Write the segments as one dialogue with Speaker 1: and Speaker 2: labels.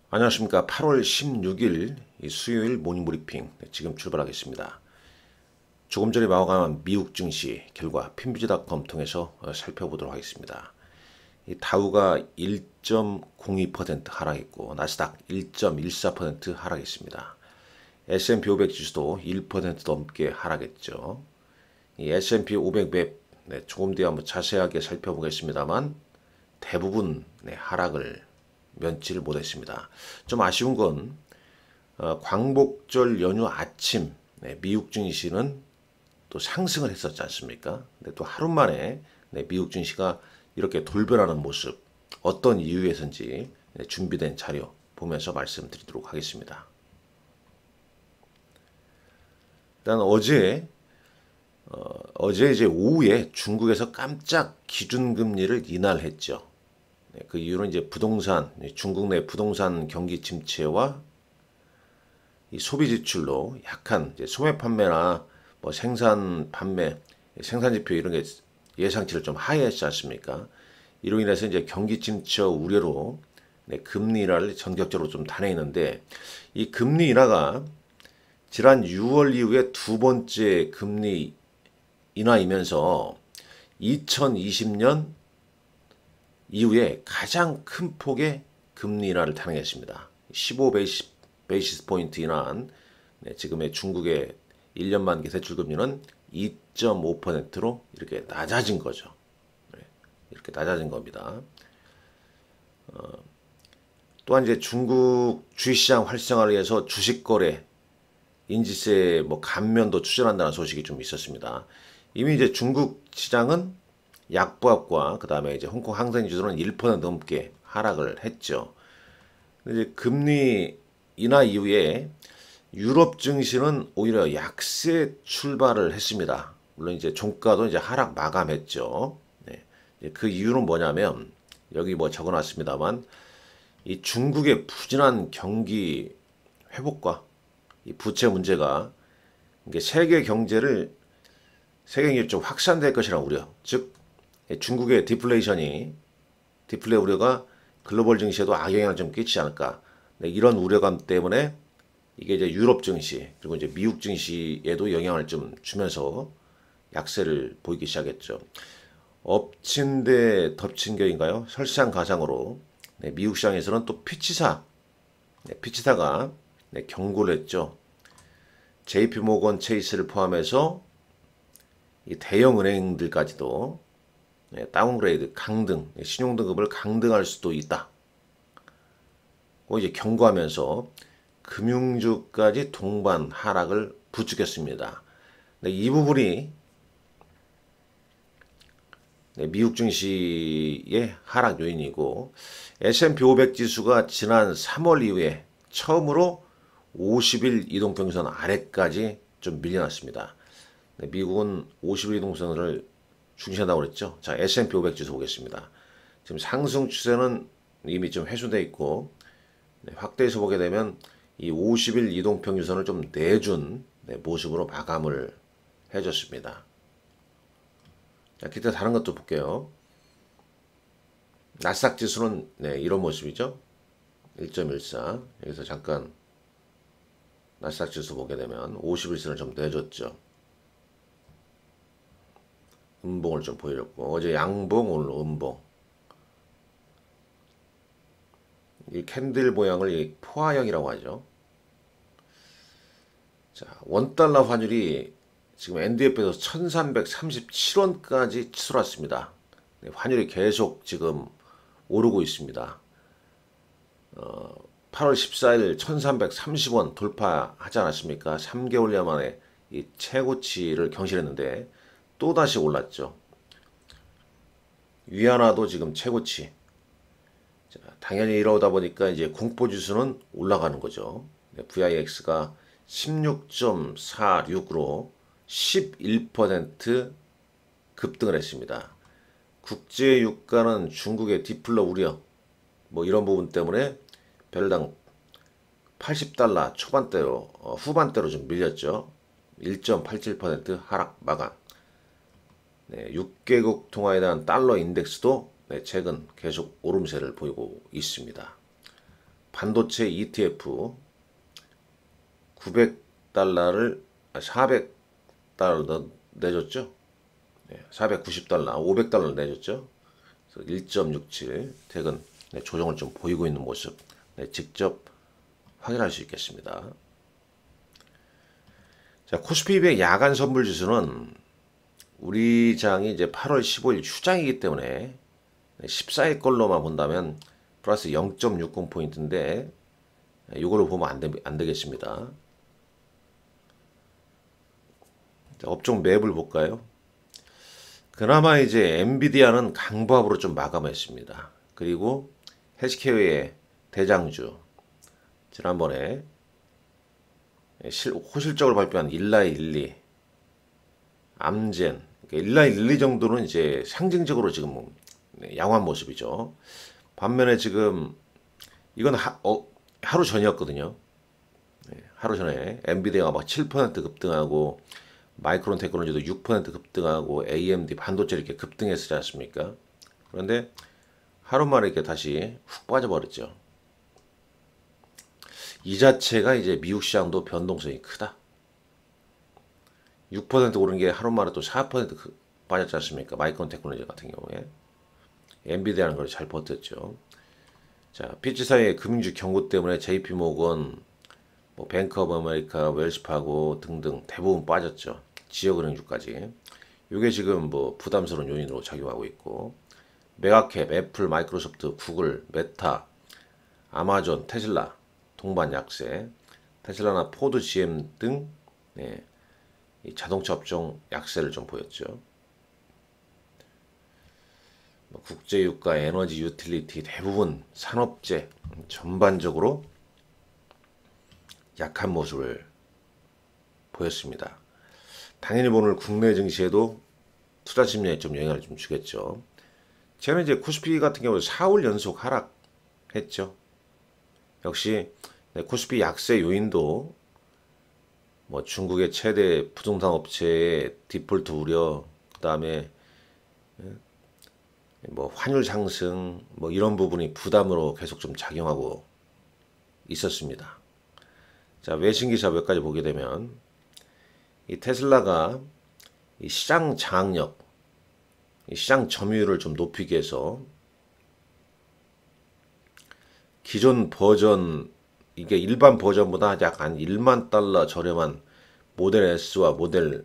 Speaker 1: 안녕하십니까. 8월 16일 수요일 모닝브리핑 지금 출발하겠습니다. 조금 전에 마감한 미국 증시 결과 핀비즈닷컴 통해서 살펴보도록 하겠습니다. 다우가 1.02% 하락했고 나스닥 1.14% 하락했습니다. S&P 500 지수도 1% 넘게 하락했죠. 이 S&P 500 맵 조금 뒤에 한번 자세하게 살펴보겠습니다만 대부분 하락을 면치를 못했습니다. 좀 아쉬운 건 광복절 연휴 아침 미국 증시는 또 상승을 했었지 않습니까? 근데 또 하루 만에 미국 증시가 이렇게 돌변하는 모습 어떤 이유에서인지 준비된 자료 보면서 말씀드리도록 하겠습니다. 일단 어제 이제 오후에 중국에서 깜짝 기준금리를 인하했죠. 그 이유는 이제 중국 내 부동산 경기 침체와 이 소비 지출로 약한 이제 소매 판매나 뭐 생산 판매, 생산 지표 이런 게 예상치를 좀 하회했지 않습니까? 이로 인해서 이제 경기 침체 우려로 금리 인하를 전격적으로 좀 단행했는데 이 금리 인하가 지난 6월 이후에 두 번째 금리 인하이면서 2020년 이후에 가장 큰 폭의 금리 인하를 단행했습니다. 15베이시스 포인트 인하한 지금의 중국의 1년 만기 대출금리는 2.5%로 이렇게 낮아진 거죠. 이렇게 낮아진 겁니다. 또한 이제 중국 주식시장 활성화를 위해서 주식거래 인지세 뭐 감면도 추진한다는 소식이 좀 있었습니다. 이미 이제 중국 시장은 약보합과 그 다음에 이제 홍콩 항생 지수는 1% 넘게 하락을 했죠. 이제 금리 인하 이후에 유럽 증시는 오히려 약세 출발을 했습니다. 물론 이제 종가도 이제 하락 마감했죠. 네. 그 이유는 뭐냐면 여기 뭐 적어놨습니다만 이 중국의 부진한 경기 회복과 이 부채 문제가 이게 세계 경제를 좀 확산될 것이라는 우려, 즉 중국의 디플레 우려가 글로벌 증시에도 악영향을 좀 끼치지 않을까. 이런 우려감 때문에 이게 이제 유럽 증시 그리고 이제 미국 증시에도 영향을 좀 주면서 약세를 보이기 시작했죠. 엎친 데 덮친 격인가요? 설상가상으로 미국 시장에서는 또 피치사가 경고를 했죠. JP 모건 체이스를 포함해서 이 대형 은행들까지도 다운그레이드, 강등, 신용등급을 강등할 수도 있다. 고 이제 경고하면서 금융주까지 동반 하락을 부추겼습니다. 이 부분이 미국 증시의 하락 요인이고 S&P 500 지수가 지난 3월 이후에 처음으로 50일 이동평균선 아래까지 좀 밀려났습니다. 미국은 50일 이동선을 중시한다고 그랬죠. 자, S&P 500 지수 보겠습니다. 지금 상승 추세는 이미 좀 회수돼 있고 확대해서 보게 되면 이 50일 이동평균선을 좀 내준 모습으로 마감을 해줬습니다. 자, 기타 다른 것도 볼게요. 나스닥 지수는 이런 모습이죠. 1.14. 여기서 잠깐 나스닥 지수 보게 되면 51선을 좀 내줬죠. 음봉을 좀 보여줬고 어제 양봉 오늘 음봉. 이 캔들 모양을 이 포화형이라고 하죠. 자, 원달러 환율이 지금 NDF에서 1337원까지 치솟았습니다. 환율이 계속 지금 오르고 있습니다. 8월 14일 1330원 돌파하지 않았습니까? 3개월여 만에 이 최고치를 경신했는데 또다시 올랐죠. 위안화도 지금 최고치. 자, 당연히 이러다 보니까 이제 공포지수는 올라가는 거죠. VIX가 16.46으로 11% 급등을 했습니다. 국제 유가는 중국의 디플러 우려 뭐 이런 부분 때문에 배럴당 80달러 초반대로 후반대로 좀 밀렸죠. 1.87% 하락 마감. 6개국 통화에 대한 달러 인덱스도 최근 계속 오름세를 보이고 있습니다. 반도체 ETF 900달러를 400달러 내줬죠. 490달러, 500달러 내줬죠. 그래서 1.67 퇴근 조정을 좀 보이고 있는 모습 직접 확인할 수 있겠습니다. 자, 코스피 200 야간 선물 지수는 우리 장이 이제 8월 15일 휴장이기 때문에 14일 걸로만 본다면 플러스 0.60포인트인데 이걸로 보면 안 되겠습니다. 자, 업종 맵을 볼까요? 그나마 이제 엔비디아는 강보합으로 좀 마감했습니다. 그리고 헬스케어의 대장주 지난번에 호실적으로 발표한 일라이 릴리, 암젠, 일라이 릴리 정도는 이제 상징적으로 지금 양호한 모습이죠. 반면에 지금 이건 하루 전이었거든요. 하루 전에 엔비디아가 막 7% 급등하고 마이크론 테크놀로지도 6% 급등하고 AMD 반도체 이렇게 급등했지 않습니까? 그런데 하루 만에 이렇게 다시 훅 빠져버렸죠. 이 자체가 이제 미국 시장도 변동성이 크다. 6% 오른 게 하루 만에 또 4% 빠졌지 않습니까? 마이크론 테크놀로지 같은 경우에. 엔비디아는 걸 잘 버텼죠. 자, 피치사의 금융주 경고 때문에 JP모건, 뭐 뱅크 오브 아메리카, 웰스파고 등등 대부분 빠졌죠. 지역은행주까지. 이게 지금 뭐 부담스러운 요인으로 작용하고 있고, 메가캡, 애플, 마이크로소프트, 구글, 메타, 아마존, 테슬라 동반 약세, 테슬라나 포드, GM 등 이 자동차 업종 약세를 좀 보였죠. 국제유가, 에너지, 유틸리티 대부분 산업재 전반적으로 약한 모습을 보였습니다. 당연히 오늘 국내 증시에도 투자 심리에 좀 영향을 좀 주겠죠. 최근에 이제 코스피 같은 경우 4월 연속 하락했죠. 역시 코스피 약세 요인도 뭐 중국의 최대 부동산 업체의 디폴트 우려, 그다음에 뭐 환율 상승 뭐 이런 부분이 부담으로 계속 좀 작용하고 있었습니다. 자, 외신 기사 몇 가지 보게 되면 이 테슬라가 이 시장 장악력, 이 시장 점유율을 좀 높이기 위해서 기존 버전, 이게 일반 버전보다 약 한 1만 달러 저렴한 모델 S와 모델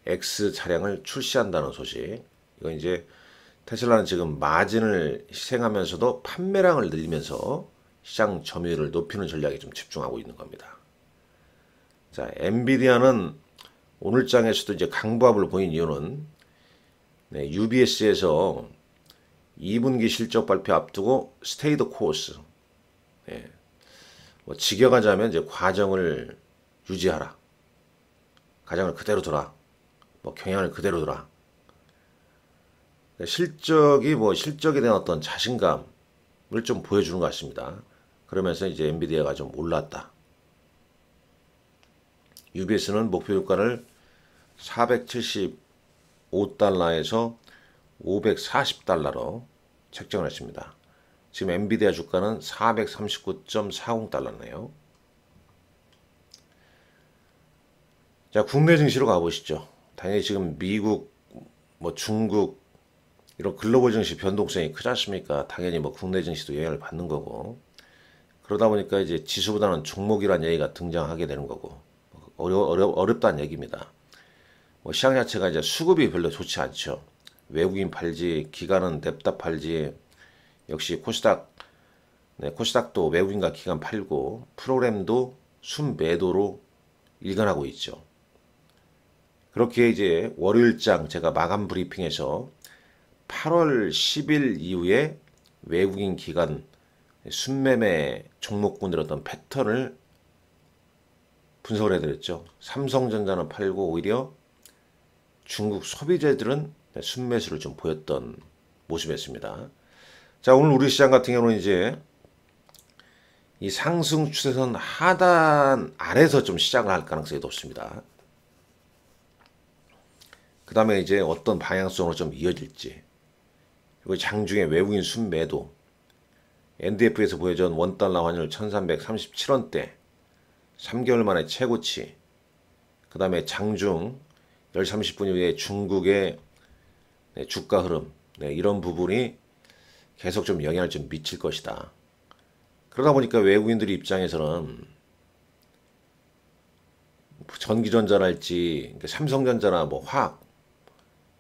Speaker 1: X 차량을 출시한다는 소식. 이건 이제 테슬라는 지금 마진을 희생하면서도 판매량을 늘리면서 시장 점유율을 높이는 전략에 좀 집중하고 있는 겁니다. 자, 엔비디아는 오늘 장에서도 이제 강보합을 보인 이유는 UBS에서 2분기 실적 발표 앞두고 스테이드 코스, 뭐 직역하자면 이제 과정을 유지하라, 과정을 그대로 둬라, 뭐 경향을 그대로 둬라. 실적에 대한 어떤 자신감을 좀 보여주는 것 같습니다. 그러면서 이제 엔비디아가 좀 올랐다. UBS는 목표 유가를 475달러에서 540달러로 책정을 했습니다. 지금 엔비디아 주가는 439.40달러네요. 자, 국내 증시로 가보시죠. 당연히 지금 미국, 뭐 중국 이런 글로벌 증시 변동성이 크지 않습니까? 당연히 뭐 국내 증시도 영향을 받는 거고, 그러다 보니까 이제 지수보다는 종목이란 얘기가 등장하게 되는 거고, 어렵다는 얘기입니다. 뭐 시장 자체가 이제 수급이 별로 좋지 않죠. 외국인 팔지, 기관은 냅다 팔지. 역시 코스닥도 외국인과 기관 팔고, 프로그램도 순매도로 일관하고 있죠. 그렇게 이제 월요일장 제가 마감 브리핑에서 8월 10일 이후에 외국인 기관 순매매 종목군들의 어떤 패턴을 분석을 해드렸죠. 삼성전자는 팔고 오히려 중국 소비재들은 순매수를 좀 보였던 모습이었습니다. 자, 오늘 우리 시장 같은 경우는 이제 이 상승 추세선 하단 아래서 좀 시작을 할 가능성이 높습니다. 그 다음에 이제 어떤 방향성으로 좀 이어질지, 그리고 장중에 외국인 순매도, NDF에서 보여준 원달러 환율 1337원대 3개월 만에 최고치. 그 다음에 장중 10시 30분 이후에 중국의 주가 흐름, 이런 부분이 계속 좀 영향을 좀 미칠 것이다. 그러다 보니까 외국인들 입장에서는 전기전자랄지 그러니까 삼성전자나 뭐 화학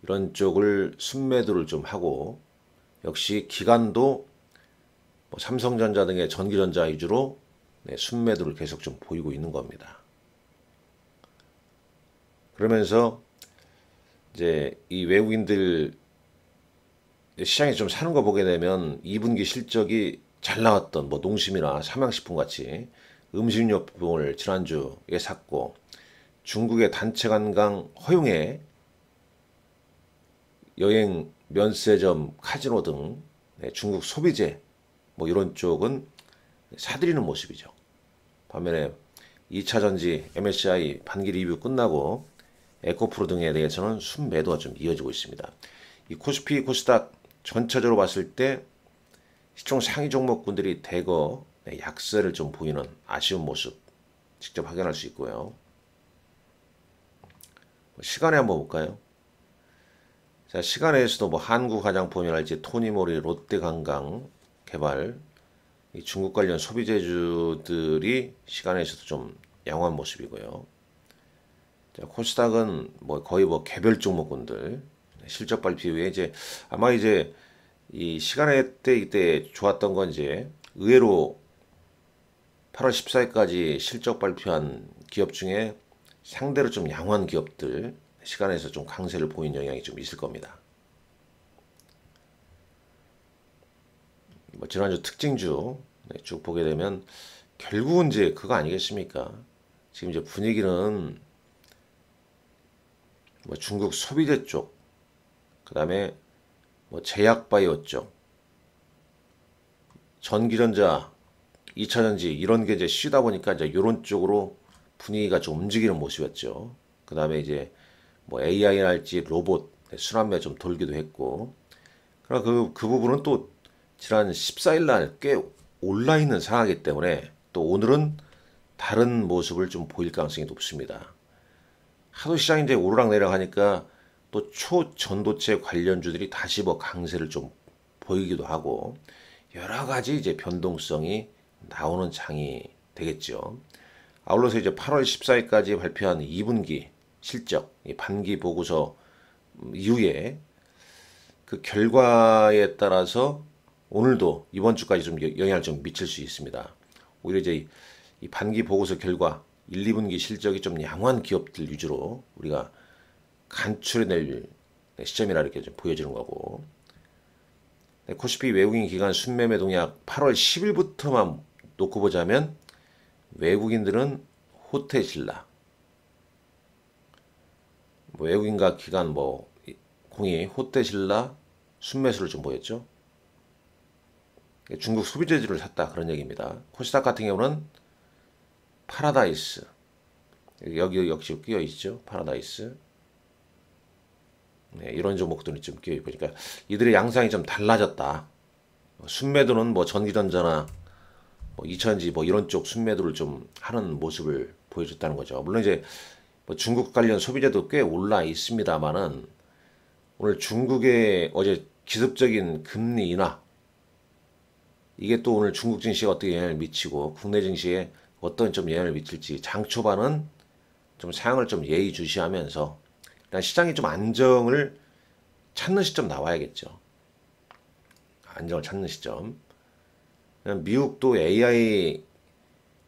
Speaker 1: 이런 쪽을 순매도를 좀 하고, 역시 기관도 뭐 삼성전자 등의 전기전자 위주로 순매도를 계속 좀 보이고 있는 겁니다. 그러면서 이제 이 외국인들 시장에 좀 사는 거 보게 되면 2분기 실적이 잘 나왔던 뭐 농심이나 삼양식품 같이 음식료품을 지난주에 샀고, 중국의 단체 관광 허용에 여행 면세점 카지노 등 중국 소비재 뭐 이런 쪽은 사들이는 모습이죠. 반면에 2차전지 MSCI 반기 리뷰 끝나고 에코프로 등에 대해서는 순매도가 좀 이어지고 있습니다. 이 코스피 코스닥 전체적으로 봤을 때 시총 상위 종목군들이 대거 약세를 좀 보이는 아쉬운 모습 직접 확인할 수 있고요. 시간에 한번 볼까요? 자, 시간에서도 뭐 한국화장품이랄지 토니모리, 롯데관광 개발, 이 중국 관련 소비재주들이 시간에서도 좀 양호한 모습이고요. 자, 코스닥은 뭐 거의 뭐 개별 종목군들 실적 발표 이후에 이제 아마 이제 이 시간에 이때 좋았던 건 이제 의외로 8월 14일까지 실적 발표한 기업 중에 상대로 좀 양호한 기업들 시간에서 좀 강세를 보인 영향이 좀 있을 겁니다. 뭐 지난주 특징주 쭉 보게 되면 결국은 이제 그거 아니겠습니까? 지금 이제 분위기는 뭐 중국 소비재 쪽, 그 다음에 뭐 제약바이오 쪽, 전기전자, 2차전지 이런 게 이제 쉬다 보니까 이제 이런 쪽으로 분위기가 좀 움직이는 모습이었죠. 그 다음에 이제 뭐 AI랄지 로봇 순환매 좀 돌기도 했고, 그러나 그 부분은 또 지난 14일 날 꽤 올라 있는 상황이기 때문에 또 오늘은 다른 모습을 좀 보일 가능성이 높습니다. 하도 시장이 이제 오르락내리락 하니까 또 초전도체 관련주들이 다시 뭐 강세를 좀 보이기도 하고, 여러 가지 이제 변동성이 나오는 장이 되겠죠. 아울러서 이제 8월 14일까지 발표한 2분기 실적, 이 반기 보고서 이후에 그 결과에 따라서 오늘도 이번 주까지 좀 영향을 좀 미칠 수 있습니다. 오히려 이제 이 반기 보고서 결과 1, 2분기 실적이 좀 양호한 기업들 위주로 우리가 간추려낼 시점이라 이렇게 좀 보여지는 거고, 코스피 외국인 기관 순매매 동약 8월 10일부터만 놓고 보자면 외국인들은 호태신라, 뭐 외국인과 기관 뭐 공이 호태신라 순매수를 좀 보였죠. 중국 소비재주를 샀다 그런 얘기입니다. 코스닥 같은 경우는 파라다이스, 여기 역시 끼어 있죠. 파라다이스. 이런 종목들이 좀 끼어 있고, 그러니까 이들의 양상이 좀 달라졌다. 순매도는 뭐 전기전자나 뭐 2차전지 뭐 이런 쪽 순매도를 좀 하는 모습을 보여줬다는 거죠. 물론 이제 뭐 중국 관련 소비재도 꽤 올라 있습니다만은, 오늘 중국의 어제 기습적인 금리 인하, 이게 또 오늘 중국 증시에 어떻게 영향을 미치고 국내 증시에 어떤 좀 영향을 미칠지 장 초반은 좀 상황을 좀 예의주시하면서 일단 시장이 좀 안정을 찾는 시점 나와야겠죠. 안정을 찾는 시점. 미국도 AI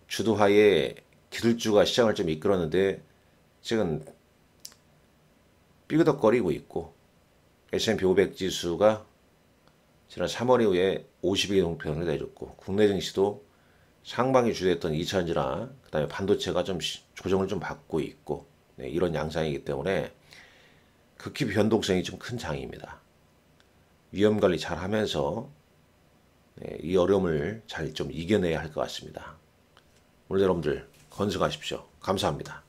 Speaker 1: 주도하에 기술주가 시장을 좀 이끌었는데 지금 삐그덕거리고 있고, S&P 500 지수가 지난 3월 이후에 50일 동평을 내줬고, 국내 증시도 상반기 주도했던 2차전지나 그 다음에 반도체가 좀 조정을 좀 받고 있고, 이런 양상이기 때문에 극히 변동성이 좀 큰 장입니다. 위험 관리 잘 하면서 이 어려움을 잘 좀 이겨내야 할 것 같습니다. 오늘 여러분들 건승하십시오. 감사합니다.